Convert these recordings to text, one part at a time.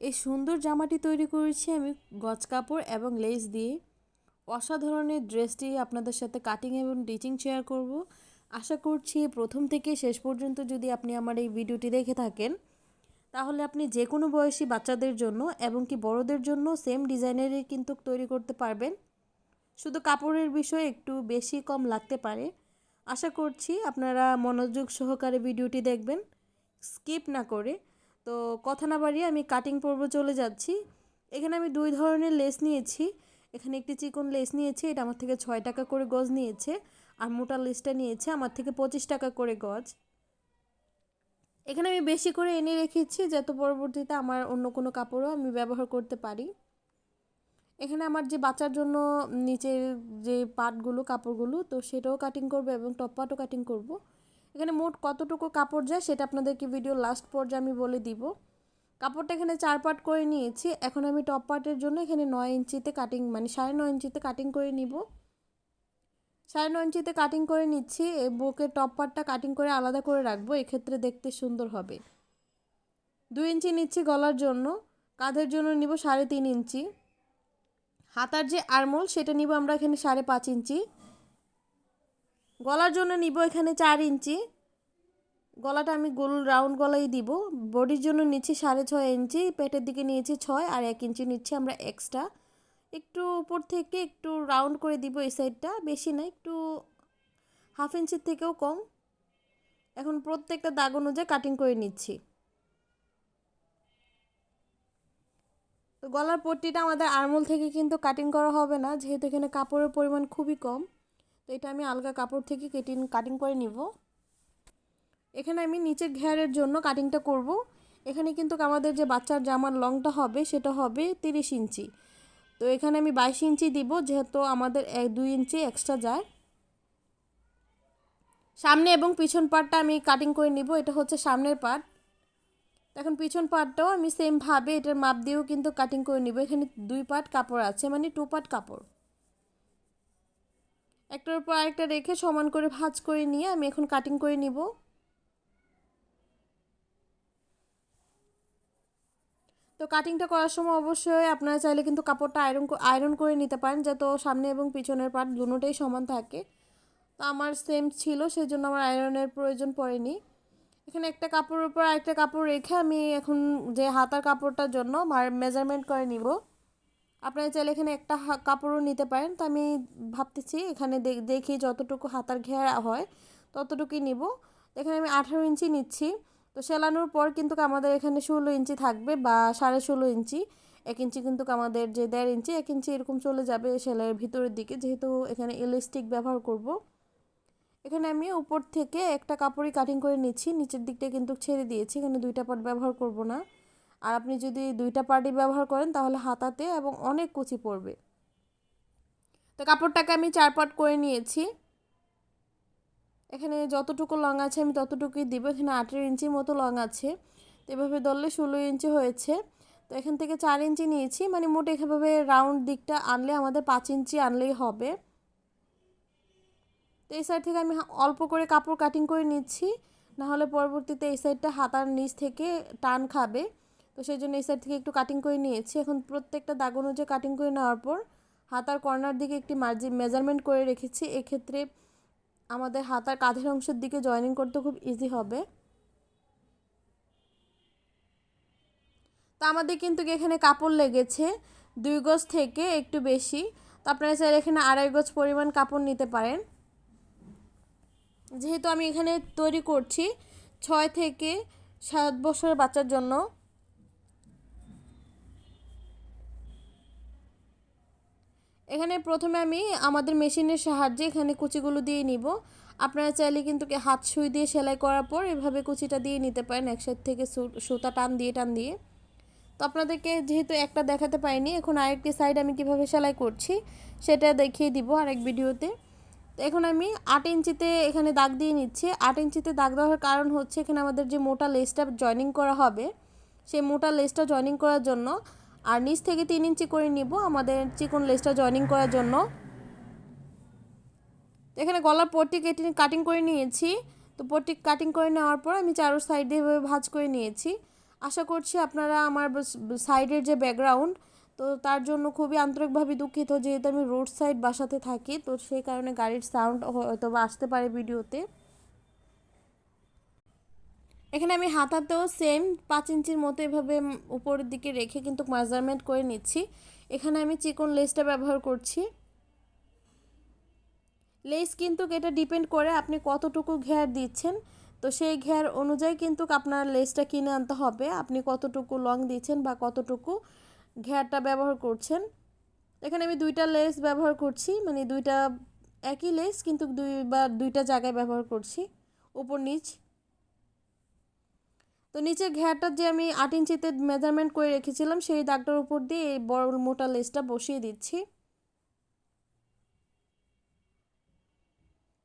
এই সুন্দর জামাটি তৈরি করেছি আমি গজ কাপড় এবং লেস দিয়ে। অসাধারণের ড্রেসটি আপনাদের সাথে কাটিং এবং স্টিচিং শেয়ার করব। আশা করছি প্রথম থেকে শেষ পর্যন্ত যদি আপনি আমার এই ভিডিওটি দেখে থাকেন তাহলে আপনি যে কোনো বয়সী বাচ্চাদের জন্য এবং কি বড়দের জন্য সেম ডিজাইনেরই কিন্তু তৈরি করতে পারবেন। শুধু কাপড়ের বিষয়ে একটু বেশি কম লাগতে পারে। আশা করছি আপনারা মনোযোগ সহকারে ভিডিওটি দেখবেন, স্কিপ না করে। তো কথা না বাড়িয়ে আমি কাটিং পর্ব চলে যাচ্ছি। এখানে আমি 2 ধরনের লেস নিয়েছি। এখানে একটি চিকন লেস নিয়েছি, এটা আমার থেকে 6 টাকা করে গজ নিয়েছে। আর মোটা লেসটা নিয়েছে আমার থেকে 25 টাকা করে গজ। এখানে আমি বেশি করে এনে রেখেছি যাতে পরবর্তীতে আমার অন্য কোনো কাপড়ও আমি ব্যবহার করতে পারি। এখানে আমার যে বাচ্চার জন্য নিচের যে পাটগুলো কাপড়গুলো তো সেটাও কাটিং করব এবং টপ পাটও কাটিং করব। এখানে মোট কতটুকু কাপড় যায় সেটা আপনাদেরকে ভিডিও লাস্ট পর্যায়ে আমি বলে দিব। কাপড়টা এখানে 4 পাট করে নিয়েছি। এখন আমি টপ পার্টের জন্য এখানে 9 ইঞ্চিতে কাটিং মানে 9.5 ইঞ্চিতে কাটিং করে নিব। 9.5 ইঞ্চিতে কাটিং করে নিচ্ছি। এই বুকের টপ পার্টটা কাটিং করে আলাদা করে রাখবো, এক্ষেত্রে দেখতে সুন্দর হবে। 2 ইঞ্চি নিচ্ছি গলার জন্য, কাঁধের জন্য নিব 3.5 ইঞ্চি। হাতার যে আরমোল সেটা নিব আমরা এখানে 5.5 ইঞ্চি। গলার জন্য নিব এখানে 4 ইঞ্চি। গলাটা আমি গোল রাউন্ড গলাই দিব। বডির জন্য নিচ্ছি 6.5 ইঞ্চি, পেটের দিকে নিয়েছি 6 আর 1 ইঞ্চি নিচ্ছি আমরা এক্সট্রা। একটু উপর থেকে একটু রাউন্ড করে দিব এই সাইডটা, বেশি না, একটু হাফ ইঞ্চির থেকেও কম। এখন প্রত্যেকটা দাগ অনুযায়ী কাটিং করে নিচ্ছি। তো গলার পট্টিটা আমাদের আরমোল থেকে কিন্তু কাটিং করা হবে না, যেহেতু এখানে কাপড়ের পরিমাণ খুবই কম। তো এটা আমি আলগা কাপড় থেকে কাটিং করে নিব। এখানে আমি নিচের ঘেরের জন্য কাটিংটা করব। এখানে কিন্তু আমাদের যে বাচ্চার জামার লংটা হবে সেটা হবে 30 ইঞ্চি। তো এখানে আমি 22 ইঞ্চি দিব, যেহেতু আমাদের 2 ইঞ্চি এক্সট্রা যায়। সামনে এবং পিছন পার্টটা আমি কাটিং করে নিব। এটা হচ্ছে সামনের পার্ট। এখন পিছন পার্টটাও আমি সেম ভাবে এটার মাপ দিয়েও কিন্তু কাটিং করে নিব। এখানে 2 পার্ট কাপড় আছে, মানে 2 পার্ট কাপড়। একটার উপর আরেকটা রেখে সমান করে ভাঁজ করে নিয়ে আমি এখন কাটিং করে নিব। তো কাটিংটা করার সময় অবশ্যই আপনারা চাইলে কিন্তু কাপড়টা আয়রন করে নিতে পারেন, যাতে সামনে এবং পিছনের পার্ট দুটোটাই সমান থাকে। তো আমার সেম ছিল, সেজন্য আমার আয়রনের প্রয়োজন পড়েনি। এখানে একটা কাপড়ের উপর আরেকটা কাপড় রেখে আমি এখন যে হাতার কাপড়টার জন্য মেজারমেন্ট করে নিব। আপনারা চাইলে এখানে একটা কাপড়ও নিতে পারেন। তো আমি ভাবতেছি এখানে দেখি যতটুকু হাতার ঘেরা হয় ততটুকুই নিব। এখানে আমি 18 ইঞ্চি নিচ্ছি। তো সেলানোর পর কিন্তু আমাদের এখানে 16 ইঞ্চি থাকবে বা 16.5 ইঞ্চি। 1 ইঞ্চি কিন্তু আমাদের যে 1.5 ইঞ্চি 1 ইঞ্চি এরকম চলে যাবে সেলাইয়ের ভিতরের দিকে, যেহেতু এখানে ইলাস্টিক ব্যবহার করব। এখানে আমি উপর থেকে একটা কাপড়ই কাটিং করে নিচ্ছি, নিচের দিকটা কিন্তু ছেড়ে দিয়েছি, এখানে 2টা পার্ট ব্যবহার করব না। আর আপনি যদি 2টা পার্টই ব্যবহার করেন তাহলে হাতাতে এবং অনেক কুচি পড়বে। তো কাপড়টাকে আমি 4 পার্ট করে নিয়েছি। এখানে যতটুকু লং আছে আমি ততটুকুই দিব। এখানে 18 ইঞ্চির মতো লং আছে, তো এভাবে ধরলে 16 ইঞ্চি হয়েছে। তো এখান থেকে 4 ইঞ্চি নিয়েছি, মানে মোট এভাবে রাউন্ড দিকটা আনলে আমাদের 5 ইঞ্চি আনলেই হবে। তো এই সাইড থেকে আমি অল্প করে কাপড় কাটিং করে নিচ্ছি, নাহলে পরবর্তীতে এই সাইডটা হাতার নিচ থেকে টান খাবে। তো সেই জন্য এই সাইড থেকে একটু কাটিং করে নিয়েছি। এখন প্রত্যেকটা দাগ অনুযায়ী কাটিং করে নেওয়ার পর হাতার কর্নার দিকে একটি মেজারমেন্ট করে রেখেছি। এক্ষেত্রে আমাদের হাতার কাঁধের অংশের দিকে জয়েনিং করতে খুব ইজি হবে। তো আমাদের কিন্তু এখানে কাপড় লেগেছে 2 গজ থেকে একটু বেশি। তো আপনারা চাইলে এখানে 2.5 গজ পরিমাণ কাপড় নিতে পারেন। যেহেতু আমি এখানে তৈরি করছি 6 থেকে 7 বছরের বাচ্চার জন্য। এখানে প্রথমে আমি আমাদের মেশিনের সাহায্যে এখানে কুচিগুলো দিয়ে নিব। আপনারা চাইলে কিন্তু হাত সুই দিয়ে সেলাই করার পর এভাবে কুচিটা দিয়ে নিতে পারেন, একসাথে থেকে সুতা টান দিয়ে। তো আপনাদেরকে যেহেতু একটা দেখাতে পাইনি, এখন আরেকটি সাইড আমি কিভাবে সেলাই করছি সেটা দেখিয়ে দিব আরেক ভিডিওতে। তো এখন আমি 8 ইঞ্চিতে এখানে দাগ দিয়ে নিচ্ছি। 8 ইঞ্চিতে দাগ দেওয়ার কারণ হচ্ছে এখানে আমাদের যে মোটা লেসটা জয়েনিং করা হবে সেই মোটা লেসটা জয়েনিং করার জন্য। আর নিচ থেকে 3 ইঞ্চি করে নিব আমাদের চিকন লেসটা জয়েনিং করার জন্য। তো এখানে গলার পট্টি কাটিং করে নিয়েছি। তো পট্টি কাটিং করে নেওয়ার পর আমি চারো সাইড দিয়ে এভাবে ভাঁজ করে নিয়েছি। আশা করছি আপনারা আমার সাইডের যে ব্যাকগ্রাউন্ড, তো তার জন্য খুবই আন্তরিকভাবে দুঃখিত, যেহেতু আমি রোড সাইড বাসাতে থাকি, তো সেই কারণে গাড়ির সাউন্ড হয়তো বা আসতে পারে ভিডিওতে। এখানে আমি হাতাতেও সেম 5 ইঞ্চির মতো এভাবে উপরের দিকে রেখে কিন্তু মেজারমেন্ট করে নিচ্ছি। এখানে আমি চিকন লেসটা ব্যবহার করছি। লেস কিন্তু এটা ডিপেন্ড করে আপনি কতটুকু ঘের দিচ্ছেন, তো সেই ঘের অনুযায়ী কিন্তু আপনার লেসটা কিনে আনতে হবে, আপনি কতটুকু লং দিচ্ছেন বা কতটুকু ঘেরটা ব্যবহার করছেন। এখানে আমি 2টা লেস ব্যবহার করছি, মানে 2টা একই লেস কিন্তু দুইটা জায়গায় ব্যবহার করছি, উপর নিচ। তো নিচের ঘেরটা যে আমি 8 ইঞ্চিতে মেজারমেন্ট করে রেখেছিলাম, সেই দাগটার উপর দিয়ে এই বড় মোটা লেসটা বসিয়ে দিচ্ছি।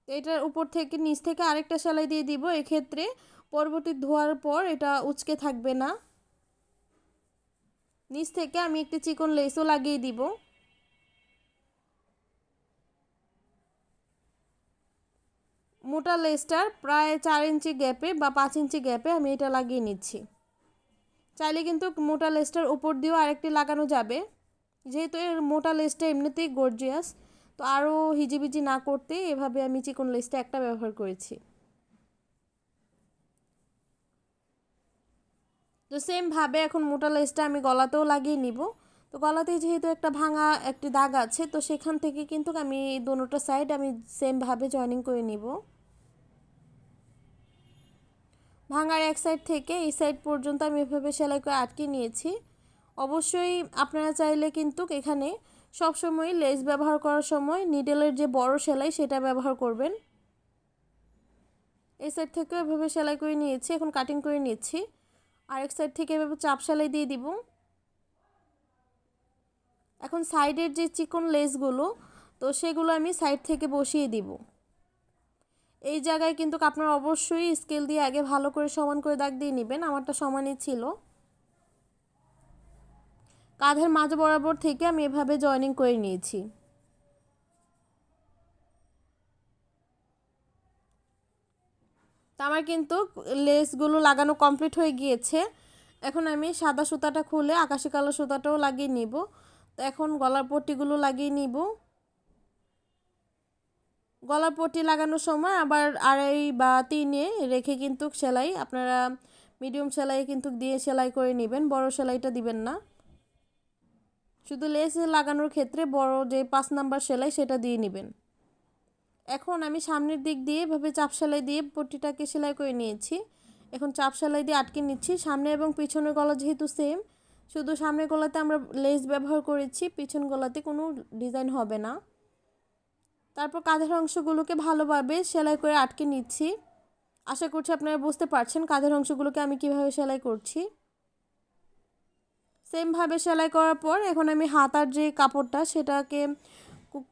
এটার উপর থেকে নিচ থেকে আরেকটা সেলাই দিয়ে দিব, এক্ষেত্রে পরবর্তী ধোয়ার পর এটা উচকে থাকবে না। নিচ থেকে আমি একটি চিকন লেসও লাগিয়ে দিব। মোটা লেসটার প্রায় 4 ইঞ্চি গ্যাপে বা 5 ইঞ্চি গ্যাপে আমি এটা লাগিয়ে নিচ্ছি। চাইলে কিন্তু মোটা লেসটার উপর দিয়েও আরেকটি লাগানো যাবে, যেহেতু এর মোটা লেসটা এমনিতেই গর্জিয়াস, তো আরও হিজিবিজি না করতে এভাবে আমি চিকন লেসটা একটা ব্যবহার করেছি। তো সেমভাবে এখন মোটা লেসটা আমি গলাতেও লাগিয়ে নিব। তো গলাতে যেহেতু একটা ভাঙা একটি দাগ আছে, তো সেখান থেকে কিন্তু আমি দোনোটা সাইড আমি সেমভাবে জয়েনিং করে নিব। ভাঙার এক সাইড থেকে এই সাইড পর্যন্ত আমি এভাবে সেলাই করে আটকে নিয়েছি। অবশ্যই আপনারা চাইলে কিন্তু এখানে সবসময় লেস ব্যবহার করার সময় নিডেলের যে বড় সেলাই সেটা ব্যবহার করবেন। এই সাইড থেকেও এভাবে সেলাই করে নিয়েছি, এখন কাটিং করে নিচ্ছি। আরেক সাইড থেকে এভাবে চাপ সেলাই দিয়ে দিব। এখন সাইডের যে চিকন লেসগুলো, তো সেগুলো আমি সাইড থেকে বসিয়ে দিব। এই জায়গায় কিন্তু আপনারা অবশ্যই স্কেল দিয়ে আগে ভালো করে সমান করে দাগ দিয়ে নেবেন, আমারটা সমানই ছিল। কাঁধের মাঝ বরাবর থেকে আমি এভাবে জয়েনিং করে নিয়েছি। তো আমার কিন্তু লেসগুলো লাগানো কমপ্লিট হয়ে গিয়েছে। এখন আমি সাদা সুতাটা খুলে আকাশি কালো সুতাটাও লাগিয়ে নিব। তো এখন গলার পট্টিগুলো লাগিয়ে নিব। গলার পট্টি লাগানোর সময় আবার 2.5 বা 3-এ রেখে কিন্তু সেলাই আপনারা মিডিয়াম সেলাই কিন্তু দিয়ে সেলাই করে নেবেন, বড় সেলাইটা দিবেন না। শুধু লেস লাগানোর ক্ষেত্রে বড় যে 5 নাম্বার সেলাই সেটা দিয়ে নেবেন। এখন আমি সামনের দিক দিয়ে এভাবে চাপ সেলাই দিয়ে পট্টিটাকে সেলাই করে নিয়েছি। এখন চাপ সেলাই দিয়ে আটকে নিচ্ছি। সামনে এবং পিছনের গলা যেহেতু সেম, শুধু সামনের গলাতে আমরা লেস ব্যবহার করেছি, পিছন গলাতে কোনো ডিজাইন হবে না। তারপর কাঁধের অংশগুলোকে ভালোভাবে সেলাই করে আটকে নিচ্ছি। আশা করছি আপনারা বুঝতে পারছেন কাঁধের অংশগুলোকে আমি কিভাবে সেলাই করছি। সেমভাবে সেলাই করার পর এখন আমি হাতার যে কাপড়টা সেটাকে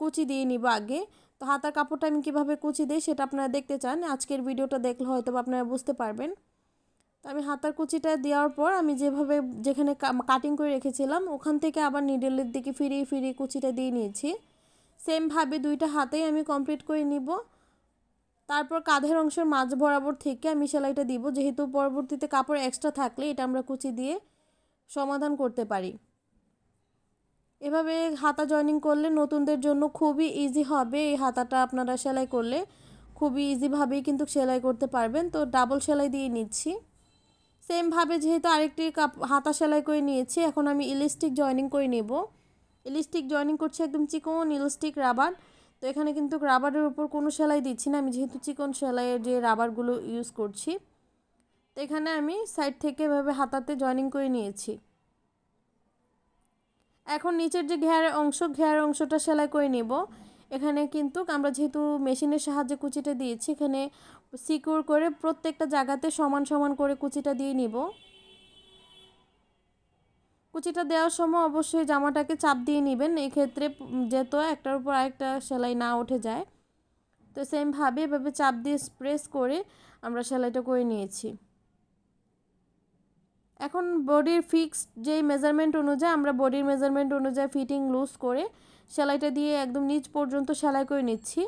কুচি দিয়ে নিব আগে। তো হাতার কাপড়টা আমি কিভাবে কুচি দিই সেটা আপনারা দেখতে চান, আজকের ভিডিওটা দেখলে হয়তো আপনারা বুঝতে পারবেন। তো আমি হাতার কুচিটা দেওয়ার পর আমি যেখানে কাটিং করে রেখেছিলাম ওখান থেকে আবার নিডেলের দিকে ফিরিয়ে ফিরিয়ে কুচিটা দিয়ে নিয়েছি। সেমভাবে 2টা হাতেই আমি কমপ্লিট করে নিব। তারপর কাঁধের অংশের মাঝ বরাবর থেকে আমি সেলাইটা দিব, যেহেতু পরবর্তীতে কাপড় এক্সট্রা থাকলে এটা আমরা কুচি দিয়ে সমাধান করতে পারি। এভাবে হাতা জয়েনিং করলে নতুনদের জন্য খুবই ইজি হবে। এই হাতাটা আপনারা সেলাই করলে খুবই ইজিভাবেই কিন্তু সেলাই করতে পারবেন। তো ডাবল সেলাই দিয়ে নিচ্ছি। সেমভাবে যেহেতু আরেকটি হাতা সেলাই করে নিয়েছি, এখন আমি ইলাস্টিক জয়েনিং করে নেব। ইলাস্টিক জয়েনিং করছি একদম চিকন ইলাস্টিক রাবার। তো এখানে কিন্তু রাবারের উপর কোনো সেলাই দিচ্ছি না, আমি যেহেতু চিকন সেলাইয়ের যে রাবারগুলো ইউজ করছি। তো এখানে আমি সাইড থেকে এভাবে হাতাতে জয়েনিং করে নিয়েছি। এখন নিচের যে ঘের অংশটা সেলাই করে নিব। এখানে কিন্তু আমরা যেহেতু মেশিনের সাহায্যে কুচিটা দিয়েছি, এখানে সিকিউর করে প্রত্যেকটা জায়গাতে সমান সমান করে কুচিটা দিয়ে নিব। কুচিটা দেওয়ার সময় অবশ্যই জামাটাকে চাপ দিয়ে নেবেন, এক্ষেত্রে যেহেতু একটার উপর আরেকটা সেলাই না উঠে যায়। তো সেমভাবে এভাবে চাপ দিয়ে প্রেস করে আমরা সেলাইটা করে নিয়েছি। এখন বডির ফিক্সড যেই মেজারমেন্ট অনুযায়ী আমরা বডির মেজারমেন্ট অনুযায়ী ফিটিং লুজ করে সেলাইটা দিয়ে একদম নিচ পর্যন্ত সেলাই করে নিচ্ছি।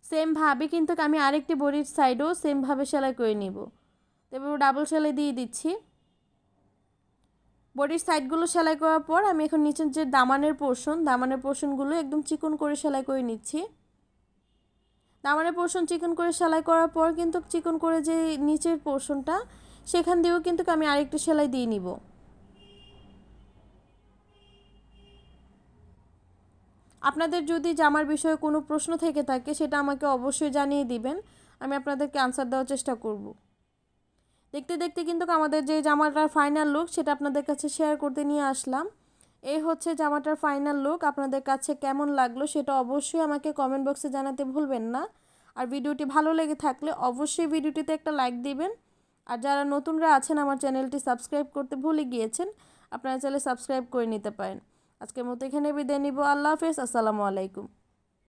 সেমভাবে কিন্তু আমি আরেকটি বডির সাইডও সেমভাবে সেলাই করে নিব। এবার ডাবল সেলাই দিয়ে দিচ্ছি। বডির সাইডগুলো সেলাই করার পর আমি এখন নিচের যে দামানের পোর্শনগুলো একদম চিকন করে সেলাই করে নিচ্ছি। দামানের পোর্শন চিকন করে সেলাই করার পর কিন্তু চিকন করে যে নিচের পোর্শনটা সেখান দিয়েও কিন্তু আমি আরেকটা সেলাই দিয়ে নিব। আপনাদের যদি জামার বিষয়ে কোনো প্রশ্ন থেকে থাকে সেটা আমাকে অবশ্যই জানিয়ে দিবেন, আমি আপনাদেরকে আনসার দেওয়ার চেষ্টা করব। দেখতে দেখতে কিন্তু আমাদের যে জামাটার ফাইনাল লুক সেটা আপনাদের কাছে শেয়ার করতে নিয়ে আসলাম। এই হচ্ছে জামাটার ফাইনাল লুক। আপনাদের কাছে কেমন লাগলো সেটা অবশ্যই আমাকে কমেন্ট বক্সে জানাতে ভুলবেন না। আর ভিডিওটি ভালো লেগে থাকলে অবশ্যই ভিডিওটিতে একটা লাইক দিবেন। আর যারা নতুনরা আছেন আমার চ্যানেলটি সাবস্ক্রাইব করতে ভুলে গিয়েছেন, আপনারা চাইলে সাবস্ক্রাইব করে নিতে পারেন। আজকের মতো এখানে বিদায় নিব। আল্লাহ হাফেজ। আসসালামু আলাইকুম।